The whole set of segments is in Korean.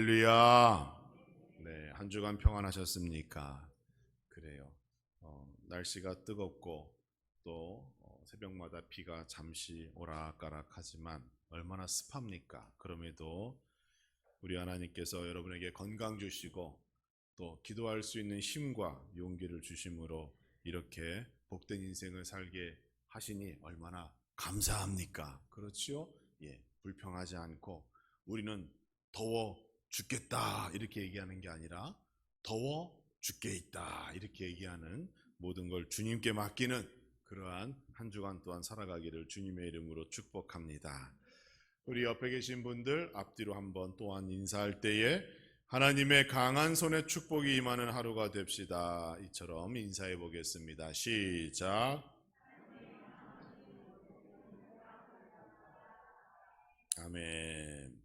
할렐루야. 네, 한 주간 평안하셨습니까? 그래요. 날씨가 뜨겁고 또 새벽마다 비가 잠시 오락가락하지만 얼마나 습합니까? 그럼에도 우리 하나님께서 여러분에게 건강 주시고 또 기도할 수 있는 힘과 용기를 주심으로 이렇게 복된 인생을 살게 하시니 얼마나 감사합니까? 그렇지요? 예, 불평하지 않고 우리는 더워 죽겠다 이렇게 얘기하는 게 아니라 더워 죽게 있다 이렇게 얘기하는 모든 걸 주님께 맡기는 그러한 한 주간 또한 살아가기를 주님의 이름으로 축복합니다. 우리 옆에 계신 분들 앞뒤로 한번 또한 인사할 때에 하나님의 강한 손에 축복이 임하는 하루가 됩시다. 이처럼 인사해 보겠습니다. 시작. 아멘.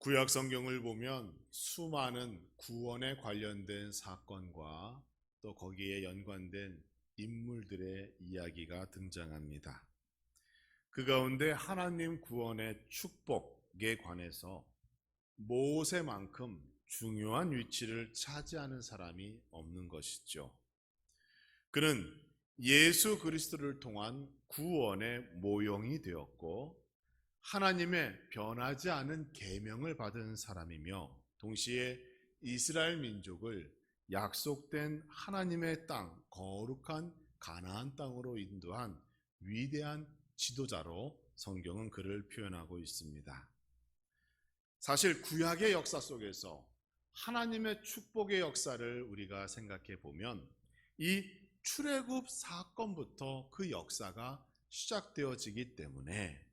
구약 성경을 보면 수많은 구원에 관련된 사건과 또 거기에 연관된 인물들의 이야기가 등장합니다. 그 가운데 하나님 구원의 축복에 관해서 모세만큼 중요한 위치를 차지하는 사람이 없는 것이죠. 그는 예수 그리스도를 통한 구원의 모형이 되었고 하나님의 변하지 않은 계명을 받은 사람이며 동시에 이스라엘 민족을 약속된 하나님의 땅, 거룩한 가나안 땅으로 인도한 위대한 지도자로 성경은 그를 표현하고 있습니다. 사실 구약의 역사 속에서 하나님의 축복의 역사를 우리가 생각해 보면 이 출애굽 사건부터 그 역사가 시작되어지기 때문에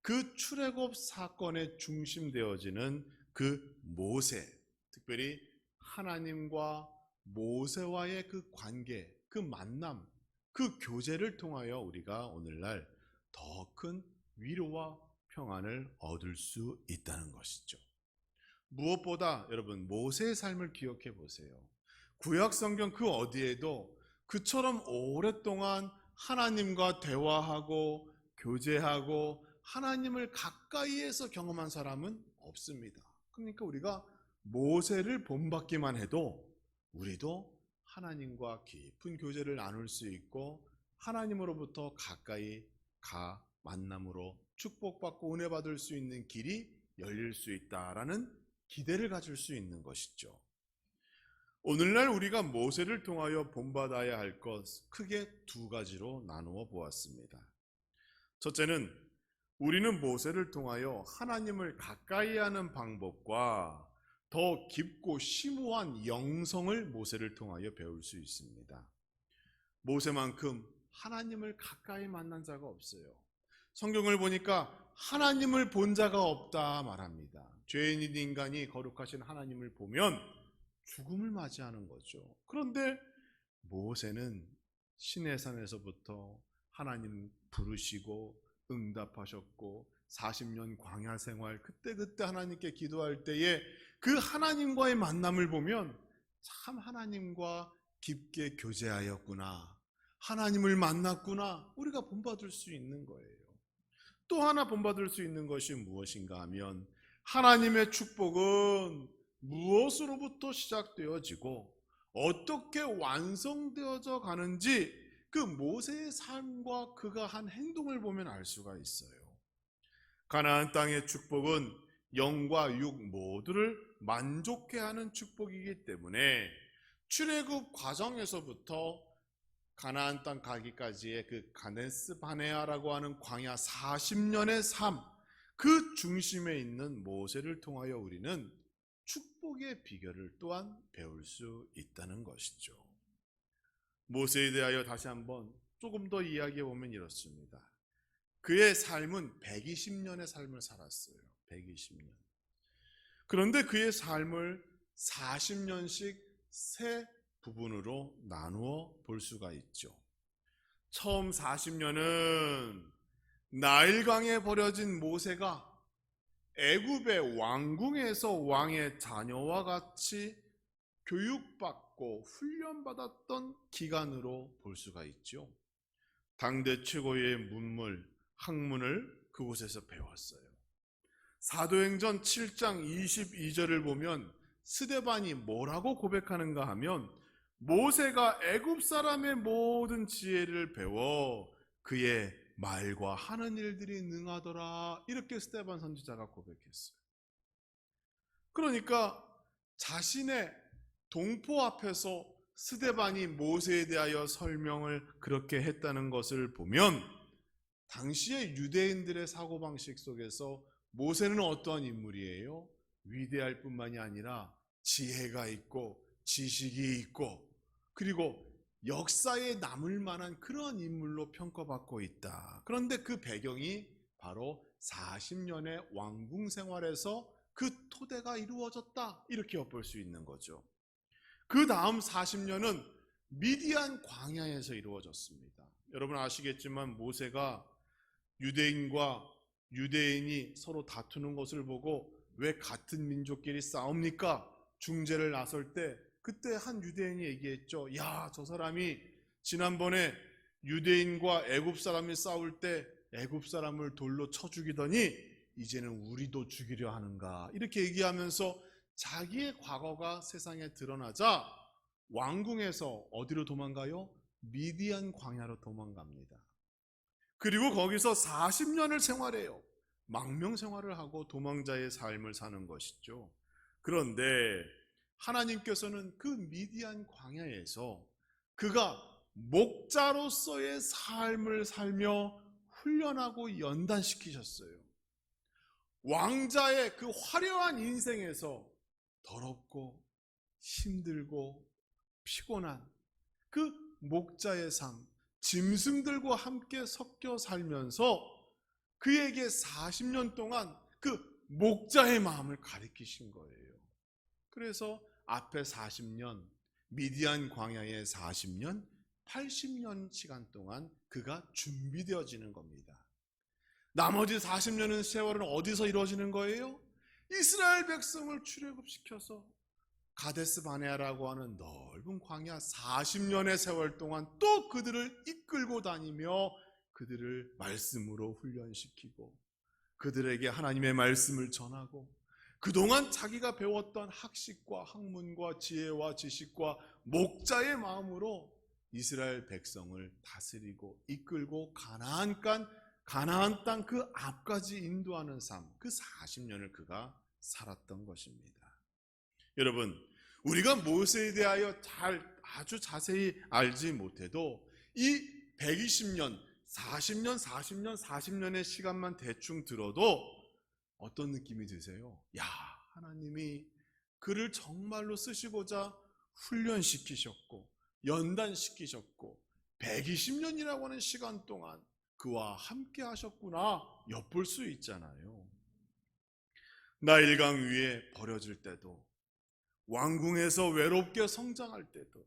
그 출애굽 사건에 중심되어지는 그 모세, 특별히 하나님과 모세와의 그 관계, 그 만남, 그 교제를 통하여 우리가 오늘날 더 큰 위로와 평안을 얻을 수 있다는 것이죠. 무엇보다 여러분 모세의 삶을 기억해 보세요. 구약 성경 그 어디에도 그처럼 오랫동안 하나님과 대화하고 교제하고 하나님을 가까이에서 경험한 사람은 없습니다. 그러니까 우리가 모세를 본받기만 해도 우리도 하나님과 깊은 교제를 나눌 수 있고 하나님으로부터 가까이 가 만남으로 축복받고 은혜 받을 수 있는 길이 열릴 수 있다라는 기대를 가질 수 있는 것이죠. 오늘날 우리가 모세를 통하여 본받아야 할 것 크게 두 가지로 나누어 보았습니다. 첫째는 우리는 모세를 통하여 하나님을 가까이 하는 방법과 더 깊고 심오한 영성을 모세를 통하여 배울 수 있습니다. 모세만큼 하나님을 가까이 만난 자가 없어요. 성경을 보니까 하나님을 본 자가 없다 말합니다. 죄인인 인간이 거룩하신 하나님을 보면 죽음을 맞이하는 거죠. 그런데 모세는 시내산에서부터 하나님 부르시고 응답하셨고 40년 광야 생활 그때 하나님께 기도할 때에 그 하나님과의 만남을 보면 참 하나님과 깊게 교제하였구나, 하나님을 만났구나, 우리가 본받을 수 있는 거예요. 또 하나 본받을 수 있는 것이 무엇인가 하면 하나님의 축복은 무엇으로부터 시작되어지고 어떻게 완성되어져 가는지 그 모세의 삶과 그가 한 행동을 보면 알 수가 있어요. 가나안 땅의 축복은 영과 육 모두를 만족해 하는 축복이기 때문에 출애굽 과정에서부터 가나안 땅 가기까지의 그 가데스 바네아라고 하는 광야 40년의 삶, 그 중심에 있는 모세를 통하여 우리는 축복의 비결을 또한 배울 수 있다는 것이죠. 모세에 대하여 다시 한번 조금 더 이야기해 보면 이렇습니다. 그의 삶은 120년의 삶을 살았어요. 120년. 그런데 그의 삶을 40년씩 세 부분으로 나누어 볼 수가 있죠. 처음 40년은 나일강에 버려진 모세가 애굽의 왕궁에서 왕의 자녀와 같이 교육받고 훈련받았던 기간으로 볼 수가 있죠. 당대 최고의 문물, 학문을 그곳에서 배웠어요. 사도행전 7장 22절을 보면 스데반이 뭐라고 고백하는가 하면 모세가 애굽 사람의 모든 지혜를 배워 그의 말과 하는 일들이 능하더라, 이렇게 스데반 선지자가 고백했어요. 그러니까 자신의 동포 앞에서 스데반이 모세에 대하여 설명을 그렇게 했다는 것을 보면 당시의 유대인들의 사고방식 속에서 모세는 어떠한 인물이에요? 위대할 뿐만이 아니라 지혜가 있고 지식이 있고 그리고 역사에 남을 만한 그런 인물로 평가받고 있다. 그런데 그 배경이 바로 40년의 왕궁 생활에서 그 토대가 이루어졌다, 이렇게 엿볼 수 있는 거죠. 그 다음 40년은 미디안 광야에서 이루어졌습니다. 여러분 아시겠지만 모세가 유대인과 유대인이 서로 다투는 것을 보고 왜 같은 민족끼리 싸웁니까? 중재를 나설 때 그때 한 유대인이 얘기했죠. 야, 저 사람이 지난번에 유대인과 애굽 사람이 싸울 때 애굽 사람을 돌로 쳐 죽이더니 이제는 우리도 죽이려 하는가, 이렇게 얘기하면서 자기의 과거가 세상에 드러나자 왕궁에서 어디로 도망가요? 미디안 광야로 도망갑니다. 그리고 거기서 40년을 생활해요. 망명 생활을 하고 도망자의 삶을 사는 것이죠. 그런데 하나님께서는 그 미디안 광야에서 그가 목자로서의 삶을 살며 훈련하고 연단시키셨어요. 왕자의 그 화려한 인생에서 더럽고 힘들고 피곤한 그 목자의 삶, 짐승들과 함께 섞여 살면서 그에게 40년 동안 그 목자의 마음을 가르치신 거예요. 그래서 앞에 40년, 미디안 광야의 40년, 80년 시간 동안 그가 준비되어지는 겁니다. 나머지 40년의 세월은 어디서 이루어지는 거예요? 이스라엘 백성을 출애굽시켜서 가데스 바네아라고 하는 넓은 광야 40년의 세월 동안 또 그들을 이끌고 다니며 그들을 말씀으로 훈련시키고 그들에게 하나님의 말씀을 전하고 그동안 자기가 배웠던 학식과 학문과 지혜와 지식과 목자의 마음으로 이스라엘 백성을 다스리고 이끌고 가나안 땅 그 앞까지 인도하는 삶, 그 40년을 그가 살았던 것입니다. 여러분, 우리가 모세에 대하여 아주 자세히 알지 못해도 이 120년, 40년의 시간만 대충 들어도 어떤 느낌이 드세요? 야, 하나님이 그를 정말로 쓰시고자 훈련시키셨고 연단시키셨고 120년이라고 하는 시간 동안 그와 함께 하셨구나 엿볼 수 있잖아요. 나일강 위에 버려질 때도, 왕궁에서 외롭게 성장할 때도,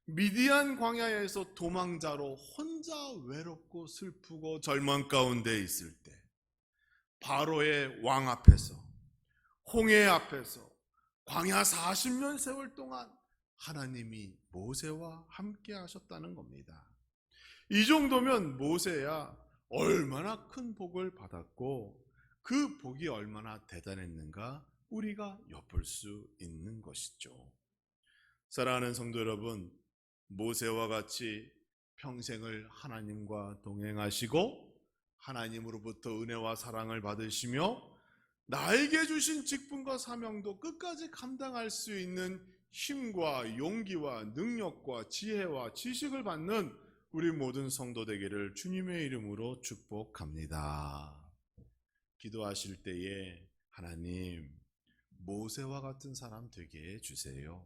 미디안 광야에서 도망자로 혼자 외롭고 슬프고 절망 가운데 있을 때, 바로의 왕 앞에서, 홍해 앞에서 광야 40년 세월 동안 하나님이 모세와 함께 하셨다는 겁니다. 이 정도면 모세야 얼마나 큰 복을 받았고 그 복이 얼마나 대단했는가 우리가 엿볼 수 있는 것이죠. 사랑하는 성도 여러분, 모세와 같이 평생을 하나님과 동행하시고 하나님으로부터 은혜와 사랑을 받으시며 나에게 주신 직분과 사명도 끝까지 감당할 수 있는 힘과 용기와 능력과 지혜와 지식을 받는 우리 모든 성도 되기를 주님의 이름으로 축복합니다. 기도하실 때에 하나님, 모세와 같은 사람 되게 해주세요.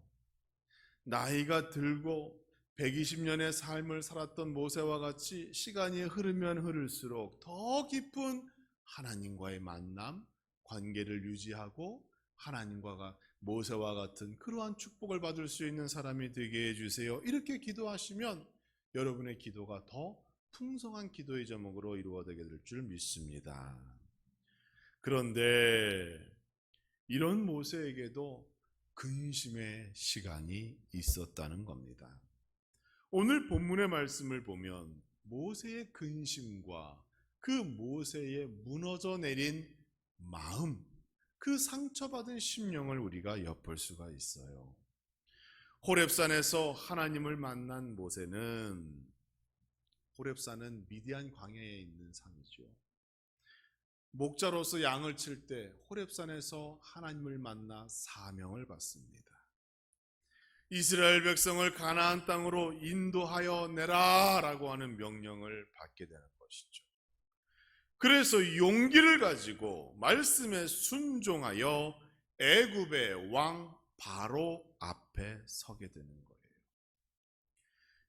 나이가 들고 120년의 삶을 살았던 모세와 같이 시간이 흐르면 흐를수록 더 깊은 하나님과의 만남, 관계를 유지하고 하나님과 모세와 같은 그러한 축복을 받을 수 있는 사람이 되게 해주세요. 이렇게 기도하시면 여러분의 기도가 더 풍성한 기도의 제목으로 이루어지게 될 줄 믿습니다. 그런데 이런 모세에게도 근심의 시간이 있었다는 겁니다. 오늘 본문의 말씀을 보면 모세의 근심과 그 모세의 무너져 내린 마음, 그 상처받은 심령을 우리가 엿볼 수가 있어요. 호렙산에서 하나님을 만난 모세는, 호렙산은 미디안 광야에 있는 산이죠. 목자로서 양을 칠 때 호렙산에서 하나님을 만나 사명을 받습니다. 이스라엘 백성을 가나안 땅으로 인도하여 내라라고 하는 명령을 받게 되는 것이죠. 그래서 용기를 가지고 말씀에 순종하여 애굽의 왕 바로 앞에 서게 되는 거예요.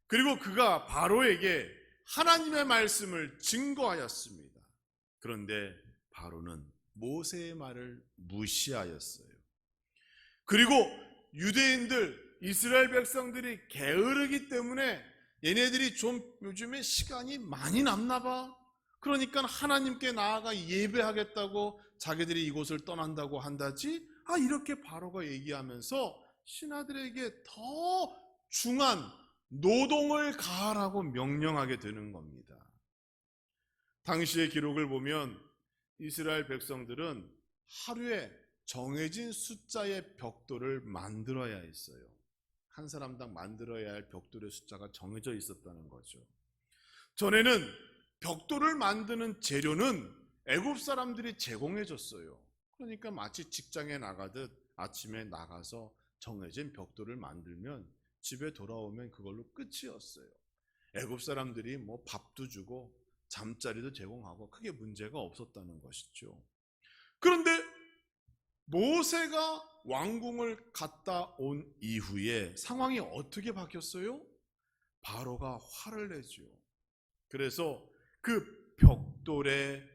그리고 그가 바로에게 하나님의 말씀을 증거하였습니다. 그런데 바로는 모세의 말을 무시하였어요. 그리고 유대인들, 이스라엘 백성들이 게으르기 때문에 얘네들이 좀 요즘에 시간이 많이 남나 봐. 그러니까 하나님께 나아가 예배하겠다고 자기들이 이곳을 떠난다고 한다지. 이렇게 바로가 얘기하면서 신하들에게 더 중한 노동을 가하라고 명령하게 되는 겁니다. 당시의 기록을 보면 이스라엘 백성들은 하루에 정해진 숫자의 벽돌을 만들어야 했어요. 한 사람당 만들어야 할 벽돌의 숫자가 정해져 있었다는 거죠. 전에는 벽돌을 만드는 재료는 애굽 사람들이 제공해 줬어요. 그러니까 마치 직장에 나가듯 아침에 나가서 정해진 벽돌을 만들면 집에 돌아오면 그걸로 끝이었어요. 애굽 사람들이 뭐 밥도 주고 잠자리도 제공하고 크게 문제가 없었다는 것이죠. 그런데 모세가 왕궁을 갔다 온 이후에 상황이 어떻게 바뀌었어요? 바로가 화를 내죠. 그래서 그 벽돌의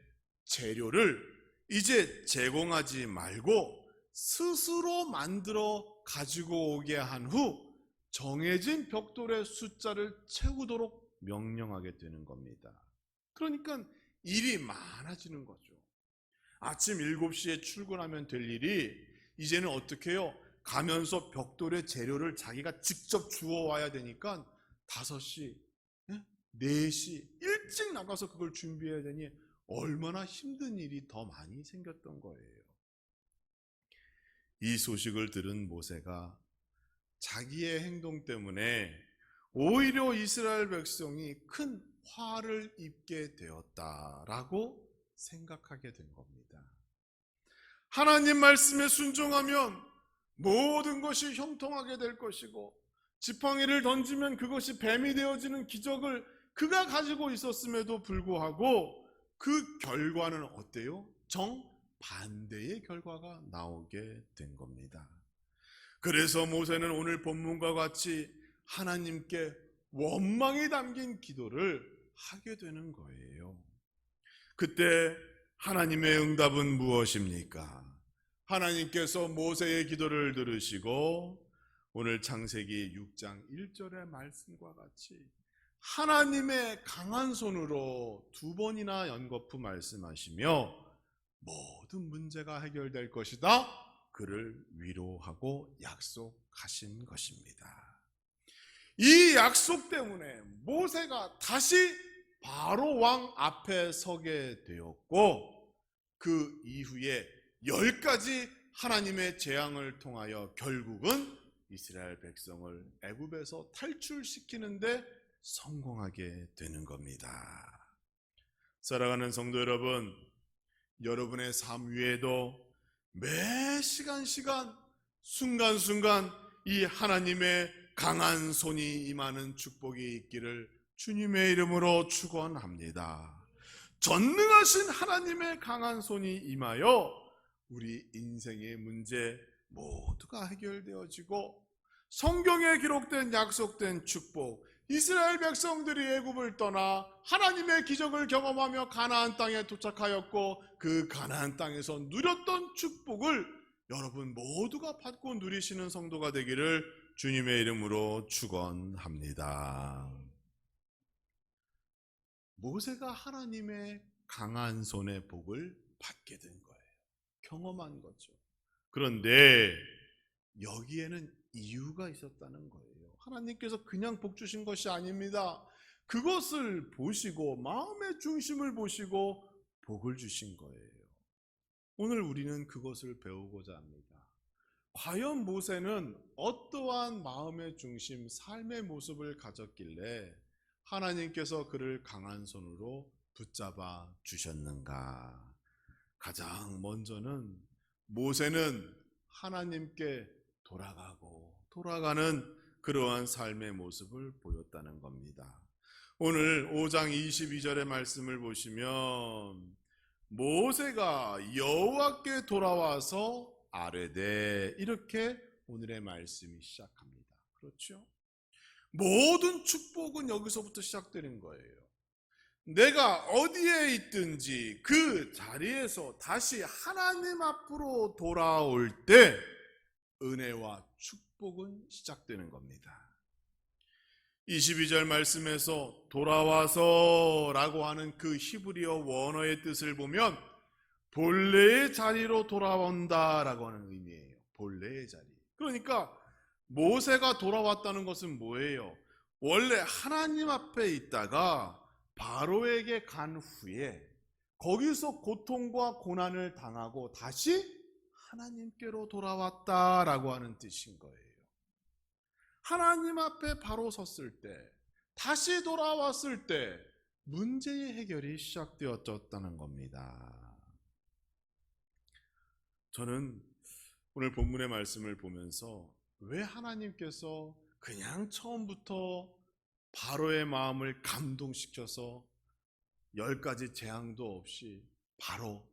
재료를 이제 제공하지 말고 스스로 만들어 가지고 오게 한 후 정해진 벽돌의 숫자를 채우도록 명령하게 되는 겁니다. 그러니까 일이 많아지는 거죠. 아침 7시에 출근하면 될 일이 이제는 어떻게 해요? 가면서 벽돌의 재료를 자기가 직접 주워와야 되니까 5시, 4시 일찍 나가서 그걸 준비해야 되니 얼마나 힘든 일이 더 많이 생겼던 거예요. 이 소식을 들은 모세가 자기의 행동 때문에 오히려 이스라엘 백성이 큰 화를 입게 되었다라고 생각하게 된 겁니다. 하나님 말씀에 순종하면 모든 것이 형통하게 될 것이고 지팡이를 던지면 그것이 뱀이 되어지는 기적을 그가 가지고 있었음에도 불구하고 그 결과는 어때요? 정반대의 결과가 나오게 된 겁니다. 그래서 모세는 오늘 본문과 같이 하나님께 원망이 담긴 기도를 하게 되는 거예요. 그때 하나님의 응답은 무엇입니까? 하나님께서 모세의 기도를 들으시고 오늘 창세기 6장 1절의 말씀과 같이 하나님의 강한 손으로 2번이나 연거푸 말씀하시며 모든 문제가 해결될 것이다. 그를 위로하고 약속하신 것입니다. 이 약속 때문에 모세가 다시 바로 왕 앞에 서게 되었고 그 이후에 10가지 하나님의 재앙을 통하여 결국은 이스라엘 백성을 애굽에서 탈출시키는데 성공하게 되는 겁니다. 사랑하는 성도 여러분, 여러분의 삶 위에도 매 시간 순간순간 이 하나님의 강한 손이 임하는 축복이 있기를 주님의 이름으로 축원합니다. 전능하신 하나님의 강한 손이 임하여 우리 인생의 문제 모두가 해결되어지고 성경에 기록된 약속된 축복, 이스라엘 백성들이 애굽을 떠나 하나님의 기적을 경험하며 가나안 땅에 도착하였고 그 가나안 땅에서 누렸던 축복을 여러분 모두가 받고 누리시는 성도가 되기를 주님의 이름으로 축원합니다. 모세가 하나님의 강한 손의 복을 받게 된 거예요. 경험한 거죠. 그런데 여기에는 이유가 있었다는 거예요. 하나님께서 그냥 복 주신 것이 아닙니다. 그것을 보시고 마음의 중심을 보시고 복을 주신 거예요. 오늘 우리는 그것을 배우고자 합니다. 과연 모세는 어떠한 마음의 중심, 삶의 모습을 가졌길래 하나님께서 그를 강한 손으로 붙잡아 주셨는가? 가장 먼저는 모세는 하나님께 돌아가는 그러한 삶의 모습을 보였다는 겁니다. 오늘 5장 22절의 말씀을 보시면 모세가 여호와께 돌아와서 아뢰되, 이렇게 오늘의 말씀이 시작합니다. 그렇죠? 모든 축복은 여기서부터 시작되는 거예요. 내가 어디에 있든지 그 자리에서 다시 하나님 앞으로 돌아올 때 은혜와 축복은 시작되는 겁니다. 22절 말씀에서 돌아와서 라고 하는 그 히브리어 원어의 뜻을 보면 본래의 자리로 돌아온다 라고 하는 의미예요. 본래의 자리. 그러니까 모세가 돌아왔다는 것은 뭐예요? 원래 하나님 앞에 있다가 바로에게 간 후에 거기서 고통과 고난을 당하고 다시 하나님께로 돌아왔다라고 하는 뜻인 거예요. 하나님 앞에 바로 섰을 때, 다시 돌아왔을 때 문제의 해결이 시작되었다는 겁니다. 저는 오늘 본문의 말씀을 보면서 왜 하나님께서 그냥 처음부터 바로의 마음을 감동시켜서 10가지 재앙도 없이 바로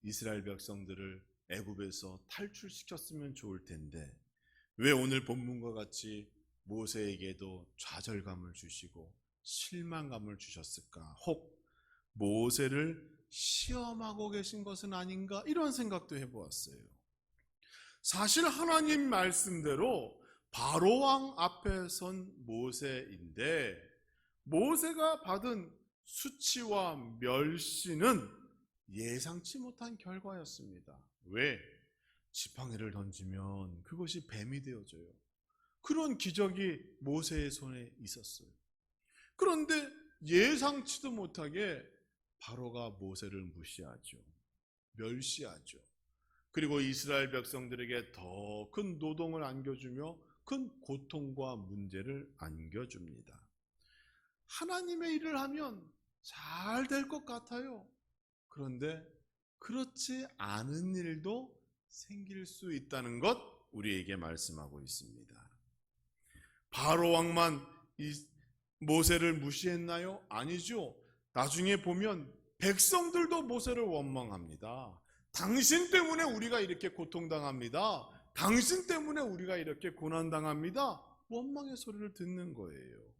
이스라엘 백성들을 애굽에서 탈출시켰으면 좋을 텐데 왜 오늘 본문과 같이 모세에게도 좌절감을 주시고 실망감을 주셨을까? 혹 모세를 시험하고 계신 것은 아닌가? 이런 생각도 해보았어요. 사실 하나님 말씀대로 바로왕 앞에 선 모세인데 모세가 받은 수치와 멸시는 예상치 못한 결과였습니다. 왜? 지팡이를 던지면 그것이 뱀이 되어져요. 그런 기적이 모세의 손에 있었어요. 그런데 예상치도 못하게 바로가 모세를 무시하죠. 멸시하죠. 그리고 이스라엘 백성들에게 더 큰 노동을 안겨주며 큰 고통과 문제를 안겨줍니다. 하나님의 일을 하면 잘 될 것 같아요. 그런데 그렇지 않은 일도 생길 수 있다는 것 우리에게 말씀하고 있습니다. 바로 왕만 모세를 무시했나요? 아니죠. 나중에 보면 백성들도 모세를 원망합니다. 당신 때문에 우리가 이렇게 고통당합니다. 당신 때문에 우리가 이렇게 고난당합니다. 원망의 소리를 듣는 거예요.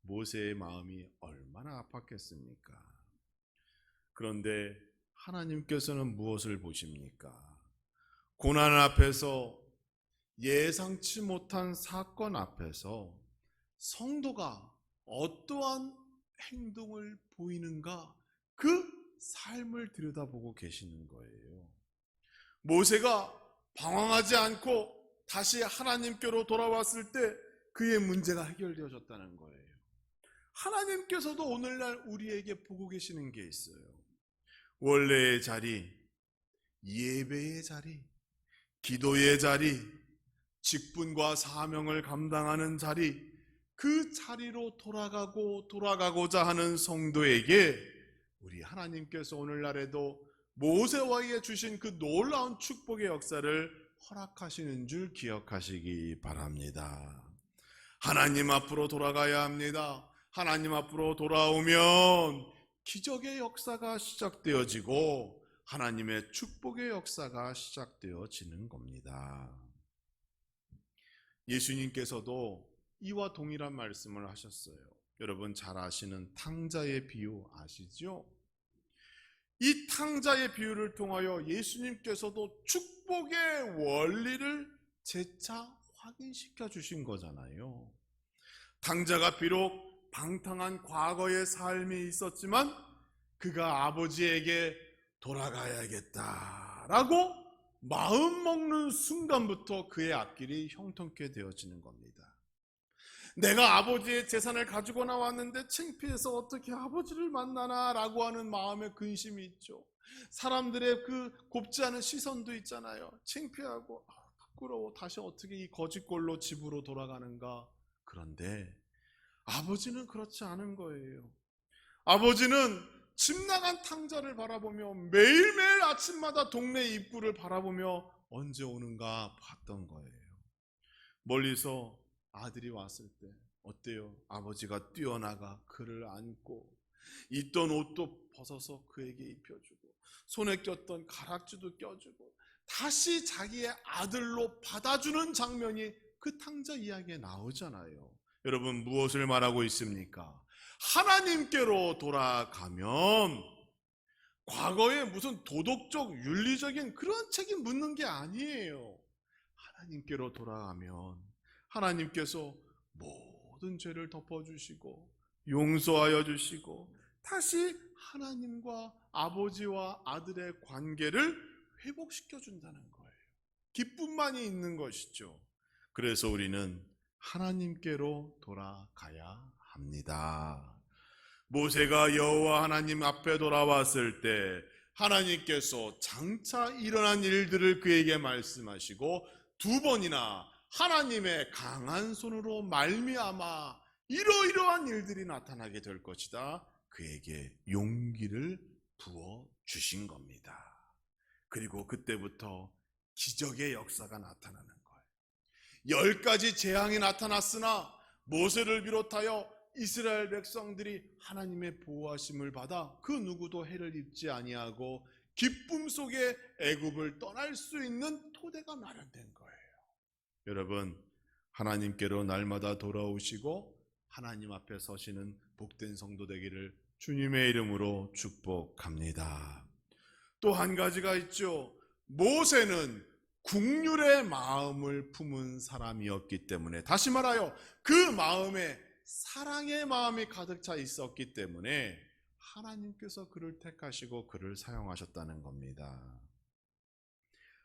모세의 마음이 얼마나 아팠겠습니까? 그런데 하나님께서는 무엇을 보십니까? 고난 앞에서, 예상치 못한 사건 앞에서 성도가 어떠한 행동을 보이는가, 그 삶을 들여다보고 계시는 거예요. 모세가 방황하지 않고 다시 하나님께로 돌아왔을 때 그의 문제가 해결되어졌다는 거예요. 하나님께서도 오늘날 우리에게 보고 계시는 게 있어요. 원래의 자리, 예배의 자리, 기도의 자리, 직분과 사명을 감당하는 자리, 그 자리로 돌아가고자 하는 성도에게 우리 하나님께서 오늘날에도 모세와에게 주신 그 놀라운 축복의 역사를 허락하시는 줄 기억하시기 바랍니다. 하나님 앞으로 돌아가야 합니다. 하나님 앞으로 돌아오면 기적의 역사가 시작되어지고 하나님의 축복의 역사가 시작되어지는 겁니다. 예수님께서도 이와 동일한 말씀을 하셨어요. 여러분 잘 아시는 탕자의 비유 아시죠? 이 탕자의 비유를 통하여 예수님께서도 축복의 원리를 재차 확인시켜 주신 거잖아요. 탕자가 비록 방탕한 과거의 삶이 있었지만 그가 아버지에게 돌아가야겠다라고 마음 먹는 순간부터 그의 앞길이 형통케 되어지는 겁니다. 내가 아버지의 재산을 가지고 나왔는데 창피해서 어떻게 아버지를 만나나 라고 하는 마음의 근심이 있죠. 사람들의 그 곱지 않은 시선도 있잖아요. 창피하고 부끄러워. 다시 어떻게 이 거짓골로 집으로 돌아가는가. 그런데 아버지는 그렇지 않은 거예요. 아버지는 집 나간 탕자를 바라보며 매일매일 아침마다 동네 입구를 바라보며 언제 오는가 봤던 거예요. 멀리서 아들이 왔을 때 어때요? 아버지가 뛰어나가 그를 안고 입던 옷도 벗어서 그에게 입혀주고 손에 꼈던 가락지도 껴주고 다시 자기의 아들로 받아주는 장면이 그 탕자 이야기에 나오잖아요. 여러분, 무엇을 말하고 있습니까? 하나님께로 돌아가면 과거에 무슨 도덕적 윤리적인 그런 책임 묻는 게 아니에요. 하나님께로 돌아가면 하나님께서 모든 죄를 덮어주시고 용서하여 주시고 다시 하나님과 아버지와 아들의 관계를 회복시켜 준다는 거예요. 기쁨만이 있는 것이죠. 그래서 우리는 하나님께로 돌아가야 합니다. 모세가 여호와 하나님 앞에 돌아왔을 때 하나님께서 장차 일어난 일들을 그에게 말씀하시고 두 번이나 하나님의 강한 손으로 말미암아 이러이러한 일들이 나타나게 될 것이다. 그에게 용기를 부어 주신 겁니다. 그리고 그때부터 기적의 역사가 나타나는 거예요. 10가지 재앙이 나타났으나 모세를 비롯하여 이스라엘 백성들이 하나님의 보호하심을 받아 그 누구도 해를 입지 아니하고 기쁨 속에 애굽을 떠날 수 있는 토대가 마련된 거예요. 여러분, 하나님께로 날마다 돌아오시고 하나님 앞에 서시는 복된 성도 되기를 주님의 이름으로 축복합니다. 또 한 가지가 있죠. 모세는 국률의 마음을 품은 사람이었기 때문에, 다시 말하여 그 마음에 사랑의 마음이 가득 차 있었기 때문에 하나님께서 그를 택하시고 그를 사용하셨다는 겁니다.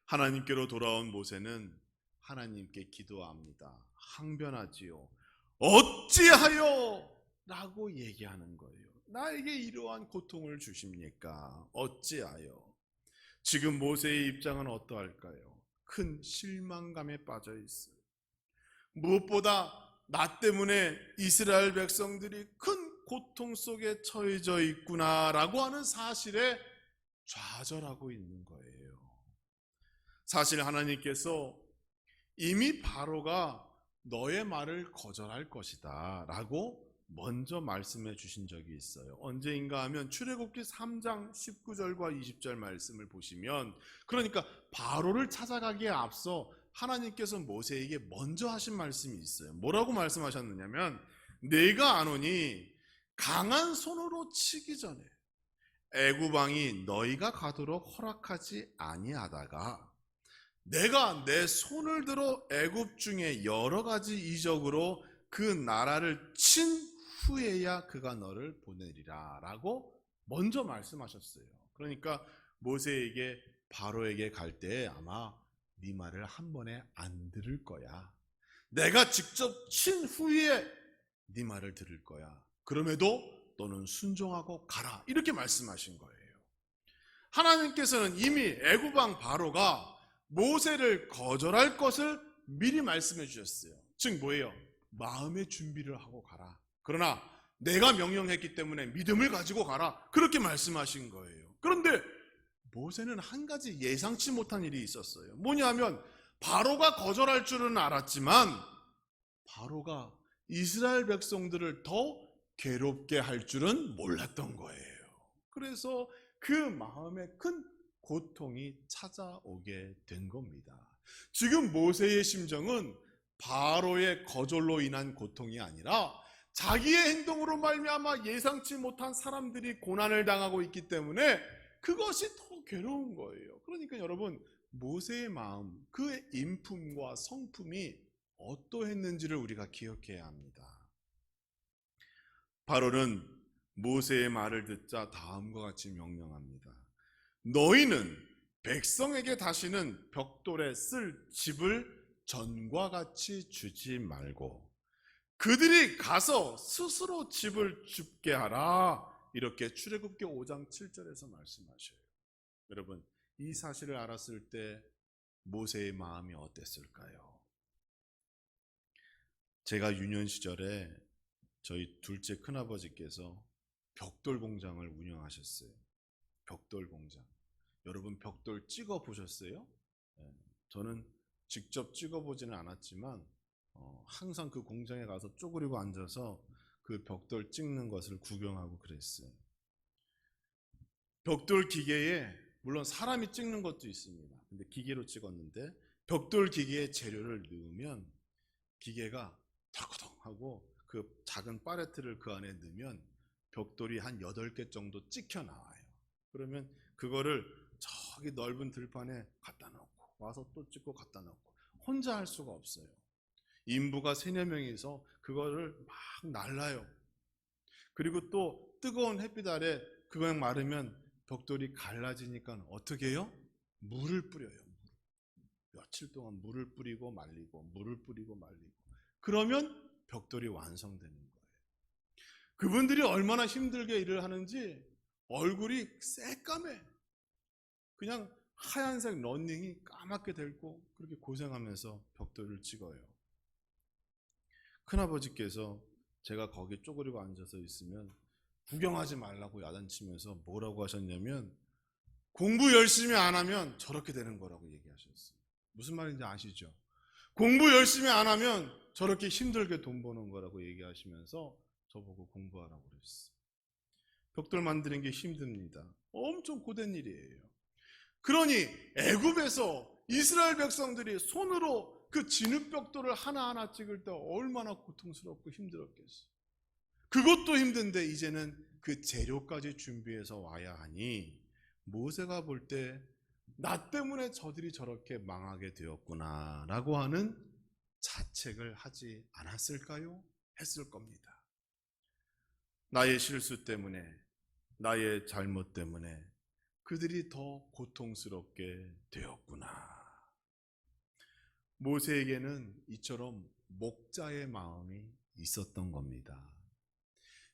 하나님께로 돌아온 모세는 하나님께 기도합니다. 항변하지요. 어찌하여? 라고 얘기하는 거예요. 나에게 이러한 고통을 주십니까? 어찌하여? 지금 모세의 입장은 어떠할까요? 큰 실망감에 빠져 있어요. 무엇보다 나 때문에 이스라엘 백성들이 큰 고통 속에 처해져 있구나라고 하는 사실에 좌절하고 있는 거예요. 사실 하나님께서 이미 바로가 너의 말을 거절할 것이다 라고 먼저 말씀해 주신 적이 있어요. 언제인가 하면 출애굽기 3장 19절과 20절 말씀을 보시면, 그러니까 바로를 찾아가기에 앞서 하나님께서 모세에게 먼저 하신 말씀이 있어요. 뭐라고 말씀하셨느냐면, 내가 아노니 강한 손으로 치기 전에 애굽 왕이 너희가 가도록 허락하지 아니하다가 내가 내 손을 들어 애굽 중에 여러 가지 이적으로 그 나라를 친 후에야 그가 너를 보내리라 라고 먼저 말씀하셨어요. 그러니까 모세에게 바로에게 갈 때 아마 네 말을 한 번에 안 들을 거야. 내가 직접 친 후에 네 말을 들을 거야. 그럼에도 너는 순종하고 가라. 이렇게 말씀하신 거예요. 하나님께서는 이미 애굽 왕 바로가 모세를 거절할 것을 미리 말씀해 주셨어요. 즉 뭐예요? 마음의 준비를 하고 가라. 그러나 내가 명령했기 때문에 믿음을 가지고 가라. 그렇게 말씀하신 거예요. 그런데 모세는 한 가지 예상치 못한 일이 있었어요. 뭐냐면 바로가 거절할 줄은 알았지만 바로가 이스라엘 백성들을 더 괴롭게 할 줄은 몰랐던 거예요. 그래서 그 마음에 큰 고통이 찾아오게 된 겁니다. 지금 모세의 심정은 바로의 거절로 인한 고통이 아니라 자기의 행동으로 말미암아 예상치 못한 사람들이 고난을 당하고 있기 때문에 그것이 더 괴로운 거예요. 그러니까 여러분, 모세의 마음, 그의 인품과 성품이 어떠했는지를 우리가 기억해야 합니다. 바로는 모세의 말을 듣자 다음과 같이 명령합니다. 너희는 백성에게 다시는 벽돌에 쓸 집을 전과 같이 주지 말고 그들이 가서 스스로 집을 줍게 하라. 이렇게 출애굽기 5장 7절에서 말씀하셔요. 여러분, 이 사실을 알았을 때 모세의 마음이 어땠을까요? 제가 유년 시절에 저희 둘째 큰아버지께서 벽돌 공장을 운영하셨어요. 벽돌 공장. 여러분, 벽돌 찍어 보셨어요? 저는 직접 찍어 보지는 않았지만 항상 그 공장에 가서 쪼그리고 앉아서 그 벽돌 찍는 것을 구경하고 그랬어요. 벽돌 기계에 물론 사람이 찍는 것도 있습니다. 근데 기계로 찍었는데 벽돌 기계에 재료를 넣으면 기계가 덜커덩하고 그 작은 팔레트를 그 안에 넣으면 벽돌이 한 8개 정도 찍혀 나와요. 그러면 그거를 저기 넓은 들판에 갖다 놓고 와서 또 찍고 갖다 놓고 혼자 할 수가 없어요. 인부가 3-4명이서 그거를 막 날라요. 그리고 또 뜨거운 햇빛 아래 그거 마르면 벽돌이 갈라지니까 어떻게 해요? 물을 뿌려요. 며칠 동안 물을 뿌리고 말리고 물을 뿌리고 말리고 그러면 벽돌이 완성되는 거예요. 그분들이 얼마나 힘들게 일을 하는지 얼굴이 새까매. 그냥 하얀색 런닝이 까맣게 되고 그렇게 고생하면서 벽돌을 찍어요. 큰아버지께서 제가 거기 쪼그리고 앉아서 있으면 구경하지 말라고 야단치면서 뭐라고 하셨냐면 공부 열심히 안 하면 저렇게 되는 거라고 얘기하셨어요. 무슨 말인지 아시죠? 공부 열심히 안 하면 저렇게 힘들게 돈 버는 거라고 얘기하시면서 저보고 공부하라고 그랬어요. 벽돌 만드는 게 힘듭니다. 엄청 고된 일이에요. 그러니 애굽에서 이스라엘 백성들이 손으로 그 진흙벽돌을 하나하나 찍을 때 얼마나 고통스럽고 힘들었겠어요. 그것도 힘든데 이제는 그 재료까지 준비해서 와야 하니 모세가 볼 때 나 때문에 저들이 저렇게 망하게 되었구나 라고 하는 자책을 하지 않았을까요? 했을 겁니다. 나의 실수 때문에, 나의 잘못 때문에 그들이 더 고통스럽게 되었구나. 모세에게는 이처럼 목자의 마음이 있었던 겁니다.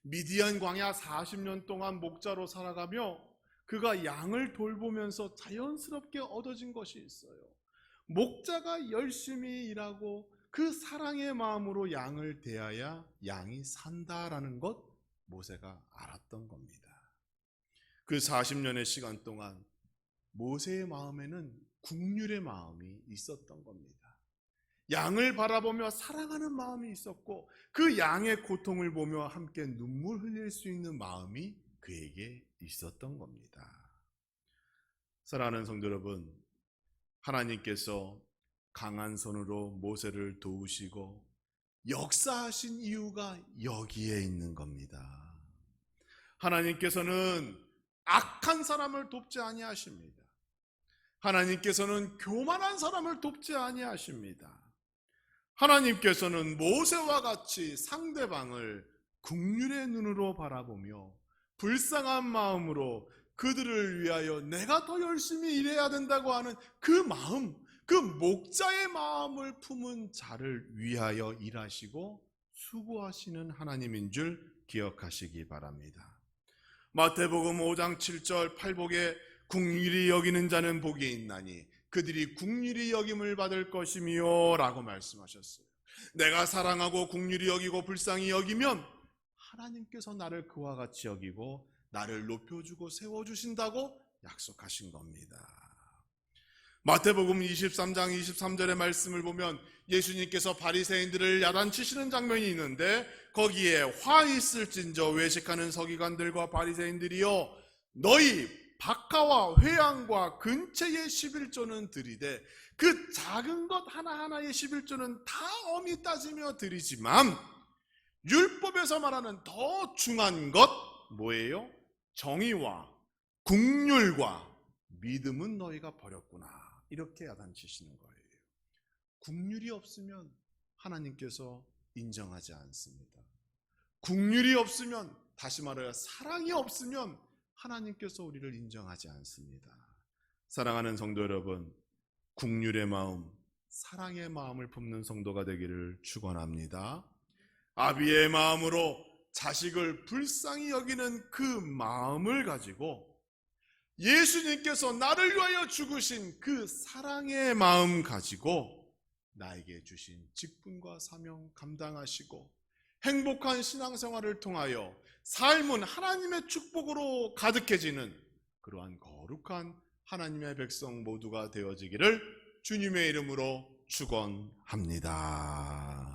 미디안 광야 40년 동안 목자로 살아가며 그가 양을 돌보면서 자연스럽게 얻어진 것이 있어요. 목자가 열심히 일하고 그 사랑의 마음으로 양을 대하여 양이 산다라는 것 모세가 알았던 겁니다. 그 40년의 시간 동안 모세의 마음에는 긍휼의 마음이 있었던 겁니다. 양을 바라보며 사랑하는 마음이 있었고 그 양의 고통을 보며 함께 눈물 흘릴 수 있는 마음이 그에게 있었던 겁니다. 사랑하는 성도 여러분, 하나님께서 강한 손으로 모세를 도우시고 역사하신 이유가 여기에 있는 겁니다. 하나님께서는 악한 사람을 돕지 아니하십니다. 하나님께서는 교만한 사람을 돕지 아니하십니다. 하나님께서는 모세와 같이 상대방을 긍휼의 눈으로 바라보며 불쌍한 마음으로 그들을 위하여 내가 더 열심히 일해야 된다고 하는 그 마음, 그 목자의 마음을 품은 자를 위하여 일하시고 수고하시는 하나님인 줄 기억하시기 바랍니다. 마태복음 5장 7절 8복에 긍휼히 여기는 자는 복이 있나니 그들이 긍휼히 여김을 받을 것이며 라고 말씀하셨어요. 내가 사랑하고 긍휼히 여기고 불쌍히 여기면 하나님께서 나를 그와 같이 여기고 나를 높여주고 세워주신다고 약속하신 겁니다. 마태복음 23장 23절의 말씀을 보면 예수님께서 바리새인들을 야단치시는 장면이 있는데 거기에 화 있을진저 외식하는 서기관들과 바리새인들이여 너희 박하와 회양과 근처의 11조는 드리되 그 작은 것 하나하나의 11조는 다 엄히 따지며 드리지만 율법에서 말하는 더 중한 것 뭐예요? 정의와 긍휼과 믿음은 너희가 버렸구나. 이렇게 야단치시는 거예요. 긍휼이 없으면 하나님께서 인정하지 않습니다. 긍휼이 없으면, 다시 말하여 사랑이 없으면 하나님께서 우리를 인정하지 않습니다. 사랑하는 성도 여러분, 긍휼의 마음, 사랑의 마음을 품는 성도가 되기를 축원합니다. 아비의 마음으로 자식을 불쌍히 여기는 그 마음을 가지고 예수님께서 나를 위하여 죽으신 그 사랑의 마음 가지고 나에게 주신 직분과 사명 감당하시고 행복한 신앙생활을 통하여 삶은 하나님의 축복으로 가득해지는 그러한 거룩한 하나님의 백성 모두가 되어지기를 주님의 이름으로 축원합니다.